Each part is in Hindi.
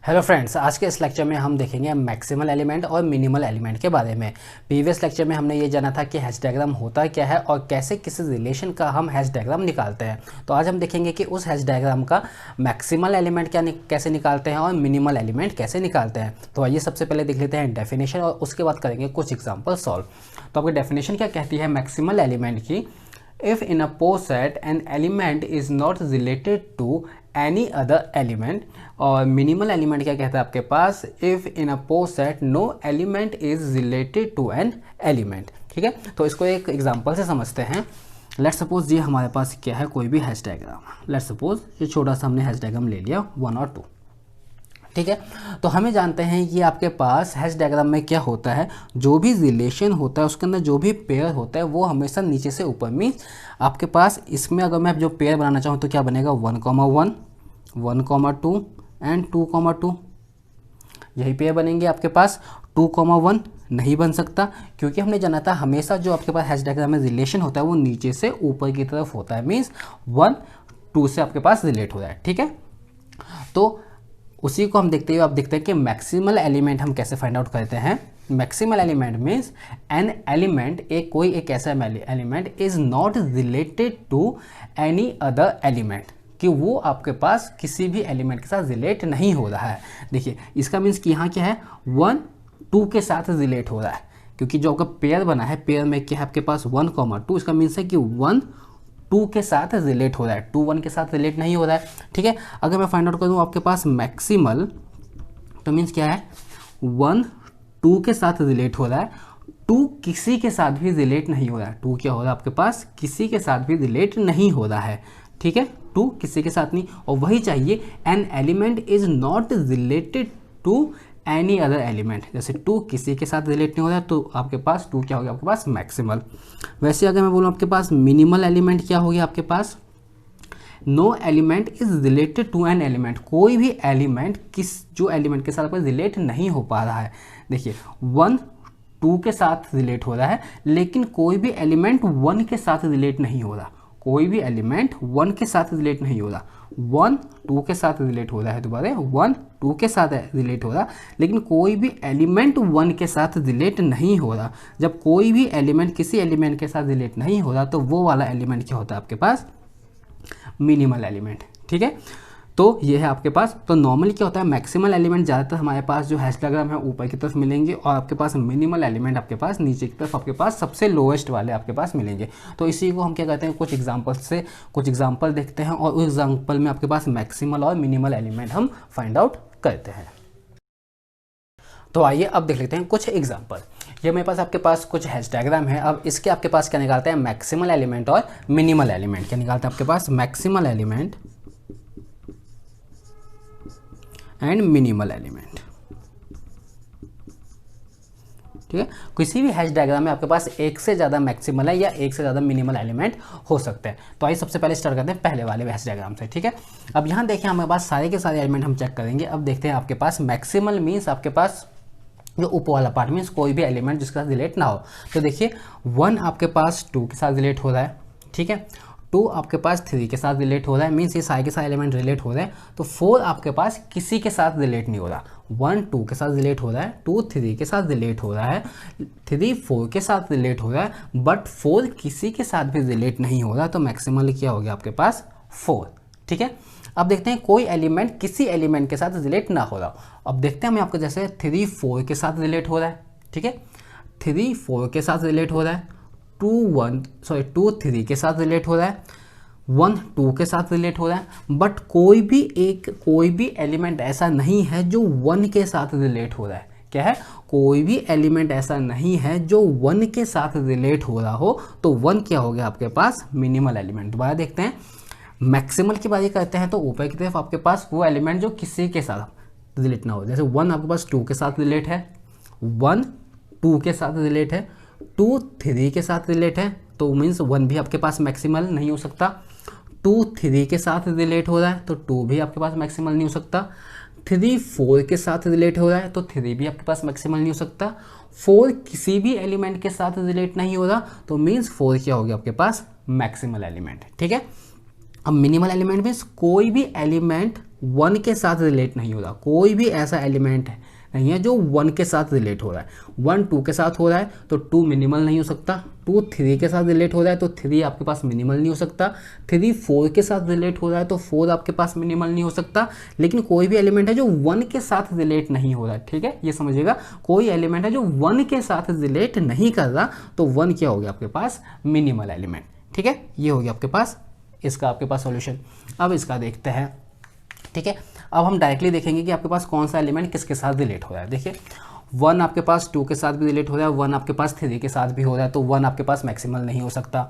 हेलो फ्रेंड्स, आज के इस लेक्चर में हम देखेंगे मैक्सिमल एलिमेंट और मिनिमल एलिमेंट के बारे में। प्रीवियस लेक्चर में हमने ये जाना था कि हैश डायग्राम होता क्या है और कैसे किसी रिलेशन का हम हैश डायग्राम निकालते हैं। तो आज हम देखेंगे कि उस हैश डायग्राम का मैक्सिमल एलिमेंट कैसे निकालते हैं और मिनिमल एलिमेंट कैसे निकालते हैं। तो आइए सबसे पहले देख लेते हैं डेफिनेशन और उसके बाद करेंगे कुछ एग्जाम्पल सॉल्व। तो आपकी डेफिनेशन क्या कहती है मैक्सिमल एलिमेंट की? If in a PO set an element is not related to any other element, और मिनिमल एलिमेंट क्या कहता है आपके पास? If in a PO set no element is related to an element। ठीक है, तो इसको एक एग्जांपल से समझते हैं। लेट्स सपोज ये हमारे पास क्या है, कोई भी हैश डायग्राम। लेट्स सपोज ये छोटा सा हमने हैश डायग्राम ले लिया 1 और 2। ठीक है, तो हमें जानते हैं ये आपके पास हैश डायग्राम में क्या होता है, जो भी रिलेशन होता है उसके अंदर जो भी पेयर होता है वो हमेशा नीचे से ऊपर। मीन्स आपके पास इसमें अगर मैं जो पेयर बनाना चाहूँ तो क्या बनेगा? 1,1, 1,2 एंड 2,2। यही पेयर बनेंगे आपके पास। 2,1 नहीं बन सकता क्योंकि हमने जाना था हमेशा जो आपके पास हैश डायग्राम में रिलेशन होता है वो नीचे से ऊपर की तरफ होता है। मीन्स 1, 2 से आपके पास रिलेट हो रहा है। ठीक है, तो उसी को हम देखते हुए आप देखते हैं कि मैक्सिमल एलिमेंट हम कैसे फाइंड आउट करते हैं। Maximal element means an element, एक ऐसा element is not related to any other element, कि वो आपके पास किसी भी एलिमेंट के साथ रिलेट नहीं हो रहा है। देखिए इसका मीन्स कि यहाँ क्या है, 1, 2 के साथ रिलेट हो रहा है क्योंकि जो आपका पेयर बना है, पेयर में क्या है आपके पास 1,2। इसका मीन्स है कि 1, 2 के साथ रिलेट हो रहा है, 2, 1 के साथ रिलेट नहीं हो रहा है। ठीक है, अगर मैं फाइंड आउट करूँ आपके पास मैक्सिमल, तो मीन्स क्या है, 1, 2 के साथ रिलेट हो रहा है, 2 किसी के साथ भी रिलेट नहीं हो रहा है। 2 क्या हो रहा है आपके पास? किसी के साथ भी रिलेट नहीं हो रहा है। ठीक है, 2 किसी के साथ नहीं, और वही चाहिए an element is not related to any other element. जैसे 2 किसी के साथ रिलेट नहीं हो रहा है तो आपके पास 2 क्या हो गया आपके पास? मैक्सिमल। वैसे अगर मैं बोलूँ आपके पास मिनिमल एलिमेंट क्या हो गया आपके पास? No element is related to an element. कोई भी एलिमेंट जो एलिमेंट के साथ रिलेट नहीं हो पा रहा है। देखिए 1, 2 के साथ रिलेट हो रहा है लेकिन कोई भी एलिमेंट 1 के साथ रिलेट नहीं हो रहा। कोई भी एलिमेंट 1 के साथ रिलेट नहीं हो रहा। 1, 2 के साथ रिलेट हो रहा है, दोबारा 1, 2 के साथ रिलेट हो रहा, लेकिन कोई भी एलिमेंट 1 के साथ रिलेट नहीं हो रहा। जब कोई भी एलिमेंट किसी एलिमेंट के साथ रिलेट नहीं हो रहा तो वो वाला एलिमेंट क्या होता है आपके पास? Minimal element. ठीक है, तो ये है आपके पास। तो नॉर्मली क्या होता है, मैक्सिमल एलिमेंट ज़्यादातर हमारे पास जो हैश डायग्राम है ऊपर की तरफ मिलेंगे और आपके पास मिनिमल एलिमेंट आपके पास नीचे की तरफ आपके पास सबसे लोएस्ट वाले आपके पास मिलेंगे। तो इसी को हम क्या कहते हैं, कुछ एग्जांपल देखते हैं और उस एग्जांपल में आपके पास मैक्सिमल और मिनिमल एलिमेंट हम फाइंड आउट करते हैं। तो आइए अब देख लेते हैं कुछ एग्जाम्पल। ये मेरे पास आपके पास कुछ हैश डायग्राम है। अब इसके आपके पास क्या निकालते हैं, मैक्सिमल एलिमेंट और मिनिमल एलिमेंट। क्या निकालते हैं आपके पास? Maximal element and minimal element. ठीक है, किसी भी हैश डायग्राम में आपके पास एक से ज़्यादा मैक्सिमल है या एक से ज़्यादा मिनिमल एलिमेंट हो सकते हैं। तो आइए सबसे पहले स्टार्ट करते हैं पहले वाले हैश डायग्राम से। ठीक है, अब यहाँ देखिए हमारे पास सारे के सारे एलिमेंट हम चेक करेंगे। अब देखते हैं आपके पास मैक्सिमल मीन्स आपके पास जो ऊपर वाला पार्ट मीन्स कोई भी एलिमेंट जिसका रिलेट ना हो। तो देखिए 1 आपके पास 2 के साथ रिलेट हो रहा है। ठीक है, 2 आपके पास 3 के साथ रिलेट हो रहा है, मीन्स ये सारे के सारे एलिमेंट रिलेट हो रहे हैं। तो 4 आपके पास किसी के साथ रिलेट नहीं हो रहा। 1, 2 के साथ रिलेट हो रहा है, 2, 3 के साथ रिलेट हो रहा है, 3, 4 के साथ रिलेट हो रहा है, बट 4 किसी के साथ भी रिलेट नहीं हो रहा। तो मैक्सिमल क्या हो गया आपके पास? 4। ठीक है, अब देखते हैं कोई एलिमेंट किसी एलिमेंट के साथ रिलेट ना हो रहा। अब देखते हैं हम आपको, जैसे 3, 4 के साथ रिलेट हो रहा है। ठीक है, 3, 4 के साथ रिलेट हो रहा है, 2, 3 के साथ रिलेट हो रहा है, 1, 2 के साथ रिलेट हो रहा है, बट कोई भी एलिमेंट ऐसा नहीं है जो 1 के साथ रिलेट हो रहा है। क्या है? कोई भी एलिमेंट ऐसा नहीं है जो 1 के साथ रिलेट हो रहा हो। तो 1 क्या हो गया आपके पास? Minimal element. दोबारा देखते हैं, मैक्सिमल की बात करते हैं तो ऊपर की तरफ आपके पास वो एलिमेंट जो किसी के साथ रिलेट ना हो। जैसे 1 आपके पास 2 के साथ रिलेट है, 1, 2 के साथ रिलेट है, 2, 3 के साथ रिलेट है, तो मीन्स 1 भी आपके पास मैक्सिमल नहीं हो सकता। 2, 3 के साथ रिलेट हो रहा है तो 2 भी आपके पास मैक्सिमल नहीं हो सकता। 3, 4 के साथ रिलेट हो रहा है तो 3 भी आपके पास मैक्सिमल नहीं हो सकता। 4 किसी भी एलिमेंट के साथ रिलेट नहीं हो रहा तो मीन्स 4 क्या हो गया आपके पास? Maximal element. ठीक है, अब मिनिमल एलिमेंट मीन्स कोई भी एलिमेंट वन के साथ रिलेट नहीं हो रहा, कोई भी ऐसा एलिमेंट है नहीं है जो वन के साथ रिलेट हो रहा है। वन टू के साथ हो रहा है तो टू मिनिमल नहीं हो सकता, टू थ्री के साथ रिलेट हो रहा है तो थ्री आपके पास मिनिमल नहीं हो सकता, थ्री फोर के साथ रिलेट हो रहा है तो फोर आपके पास मिनिमल नहीं हो सकता। लेकिन कोई भी एलिमेंट है जो वन के साथ रिलेट नहीं हो रहा है, ठीक है, ये समझिएगा, कोई एलिमेंट है जो वन के साथ रिलेट नहीं कर रहा तो वन क्या हो गया आपके पास, मिनिमल एलिमेंट, ठीक है, ये हो गया आपके पास इसका आपके पास सॉल्यूशन। अब इसका देखते हैं, ठीक है, अब हम डायरेक्टली देखेंगे कि आपके पास कौन सा एलिमेंट किसके साथ रिलेट हो रहा है। देखिए वन आपके पास टू के साथ भी रिलेट हो रहा है, वन आपके पास थ्री के साथ भी हो रहा है तो वन आपके पास मैक्सिमल नहीं हो सकता।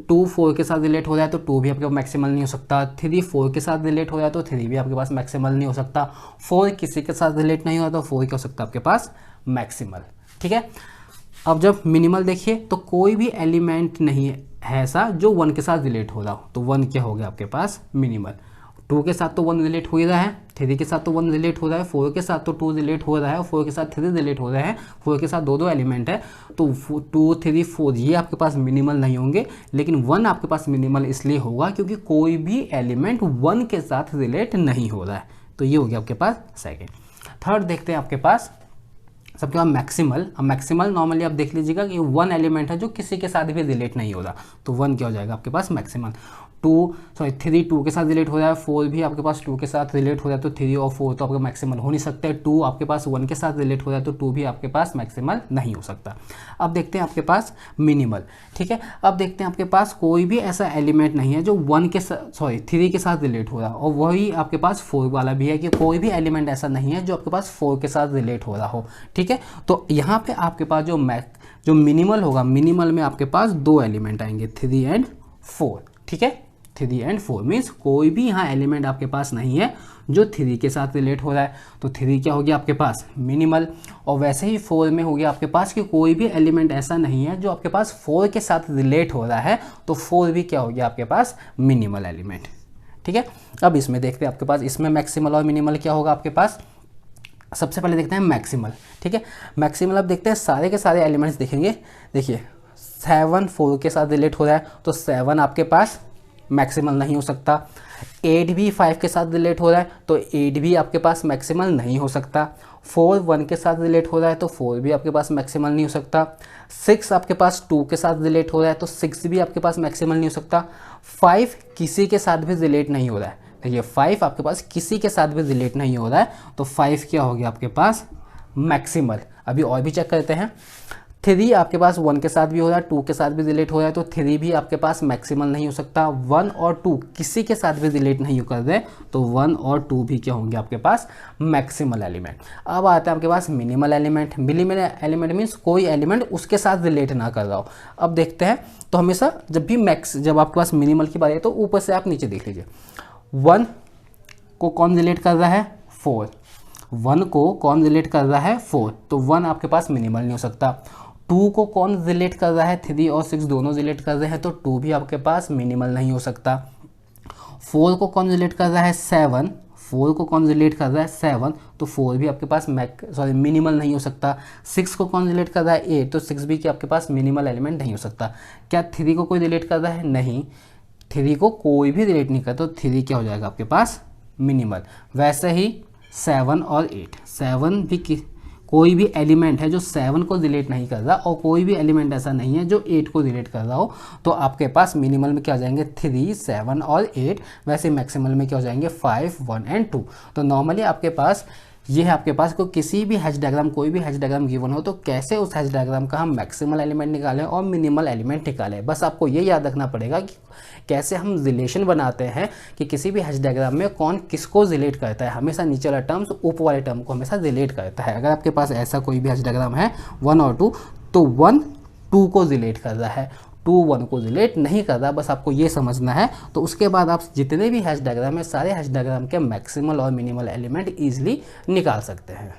टू फोर के साथ रिलेट हो रहा है तो टू भी आपके पास मैक्सिमल नहीं हो सकता। थ्री फोर के साथ रिलेट हो रहा है तो थ्री भी आपके पास मैक्सिमल नहीं हो सकता। फोर किसी के साथ रिलेट नहीं हो रहा तो फोर क्या हो सकता है आपके पास, मैक्सिमल, ठीक है। अब जब मिनिमल देखिए तो कोई भी एलिमेंट नहीं है ऐसा जो वन के साथ रिलेट हो रहा हो तो वन क्या हो गया आपके पास, मिनिमल। टू के साथ तो वन रिलेट हो ही रहा है, थ्री के साथ तो वन रिलेट हो रहा है, फोर के साथ तो टू रिलेट हो रहा है, और फोर के साथ थ्री रिलेट हो रहा है, फोर के साथ दो एलिमेंट है तो टू थ्री फोर ये आपके पास मिनिमल नहीं होंगे। लेकिन वन आपके पास मिनिमल इसलिए होगा क्योंकि कोई भी एलिमेंट वन के साथ रिलेट नहीं हो रहा है, तो ये हो गया आपके पास सेकेंड। थर्ड देखते हैं आपके पास सबके बाद मैक्सिमल। अब मैक्सिमल नॉर्मली आप देख लीजिएगा कि वन एलिमेंट है जो किसी के साथ भी रिलेट नहीं हो रहा तो वन क्या हो जाएगा आपके पास, मैक्सिमल। थ्री टू के साथ रिलेट हो रहा है, फोर भी आपके पास टू के साथ रिलेट हो रहा है तो थ्री और फोर तो आपका मैक्सिमल हो नहीं सकते। टू आपके पास वन के साथ रिलेट हो रहा है तो टू भी आपके पास मैक्सिमल नहीं हो सकता। अब देखते हैं आपके पास मिनिमल, ठीक है। अब देखते हैं आपके पास कोई भी ऐसा एलिमेंट नहीं है जो थ्री के साथ रिलेट हो रहा है, और वही आपके पास फोर वाला भी है कि कोई भी एलिमेंट ऐसा नहीं है जो आपके पास फोर के साथ रिलेट हो रहा हो, ठीक है। तो यहाँ पे आपके पास जो मिनिमल होगा, मिनिमल में आपके पास दो एलिमेंट आएंगे, थ्री एंड फोर, ठीक है। थ्री एंड फोर मीन्स कोई भी यहाँ एलिमेंट आपके पास नहीं है जो थ्री के साथ रिलेट हो रहा है तो थ्री क्या हो गया आपके पास, मिनिमल। और वैसे ही फोर में हो गया आपके पास कि कोई भी एलिमेंट ऐसा नहीं है जो आपके पास फोर के साथ रिलेट हो रहा है तो फोर भी क्या हो गया आपके पास, मिनिमल एलिमेंट, ठीक है। अब इसमें देखते हैं आपके पास इसमें मैक्सिमल और मिनिमल क्या होगा आपके पास। सबसे पहले देखते हैं मैक्सिमल, ठीक है। मैक्सिमल अब देखते हैं सारे के सारे एलिमेंट्स देखेंगे। देखिए सेवन फोर के साथ रिलेट हो रहा है तो सेवन आपके पास मैक्सिमल नहीं हो सकता। 8 भी 5 के साथ रिलेट हो रहा है तो 8 भी आपके पास मैक्सिमल नहीं हो सकता। 4 1 के साथ रिलेट हो रहा है तो 4 भी आपके पास मैक्सिमल नहीं हो सकता। 6 आपके पास 2 के साथ रिलेट हो रहा है तो 6 भी आपके पास मैक्सिमल नहीं हो सकता। 5 किसी के साथ भी रिलेट नहीं हो रहा है, देखिए 5 आपके पास किसी के साथ भी रिलेट नहीं हो रहा है तो 5 क्या हो गया आपके पास, मैक्सिमल। अभी और भी चेक करते हैं। 3 आपके पास 1 के साथ भी हो रहा है, 2 के साथ भी रिलेट हो रहा है तो 3 भी आपके पास मैक्सिमल नहीं हो सकता। 1 और 2 किसी के साथ भी रिलेट नहीं कर रहे तो 1 और 2 भी क्या होंगे आपके पास, मैक्सिमल एलिमेंट। अब आता है आपके पास minimal element. Minimal element means कोई एलिमेंट उसके साथ रिलेट ना कर रहा हो। अब देखते हैं तो हमेशा जब आपके पास मिनिमल की बात है तो ऊपर से आप नीचे देख लीजिए। 1 को कौन रिलेट कर रहा है, 4। 1 को कौन रिलेट कर रहा है, 4, तो 1 आपके पास मिनिमल नहीं हो सकता। 2 को कौन रिलेट कर रहा है, 3 और 6 दोनों रिलेट कर रहे हैं तो 2 भी आपके पास मिनिमल नहीं हो सकता। 4 को कौन रिलेट कर रहा है, 7। 4 को कौन रिलेट कर रहा है, 7, तो 4 भी आपके पास मिनिमल नहीं हो सकता। 6 को कौन रिलेट कर रहा है, 8, तो 6 भी कि आपके पास मिनिमल एलिमेंट नहीं हो सकता। क्या 3 को कोई रिलेट कर रहा है, नहीं, 3 को कोई भी रिलेट नहीं करता तो 3 क्या हो जाएगा आपके पास, मिनिमल। वैसे ही 7 और 8, 7 भी कोई भी एलिमेंट है जो 7 को रिलेट नहीं कर रहा और कोई भी एलिमेंट ऐसा नहीं है जो 8 को रिलेट कर रहा हो तो आपके पास मिनिमल में क्या हो जाएंगे, 3, 7 और 8। वैसे मैक्सिमल में क्या हो जाएंगे, 5, 1 एंड 2। तो नॉर्मली आपके पास ये है, आपके पास को किसी भी हैश डायग्राम, कोई भी हैश डायग्राम गिवन हो तो कैसे उस हैश डायग्राम का हम मैक्सिमल एलिमेंट निकालें और मिनिमल एलिमेंट निकालें। बस आपको ये याद रखना पड़ेगा कि कैसे हम रिलेशन बनाते हैं कि किसी भी हैश डायग्राम में कौन किसको रिलेट करता है। हमेशा नीचे वाला टर्म्स ऊपर वाले टर्म को हमेशा रिलेट करता है। अगर आपके पास ऐसा कोई भी हैश डायग्राम है 1 और 2 तो 1 2 को रिलेट कर रहा है, 2 1 को रिलेट नहीं कर रहा, बस आपको ये समझना है। तो उसके बाद आप जितने भी हैश डायग्राम है सारे हैश डायग्राम के मैक्सिमल और मिनिमल एलिमेंट ईजिली निकाल सकते हैं।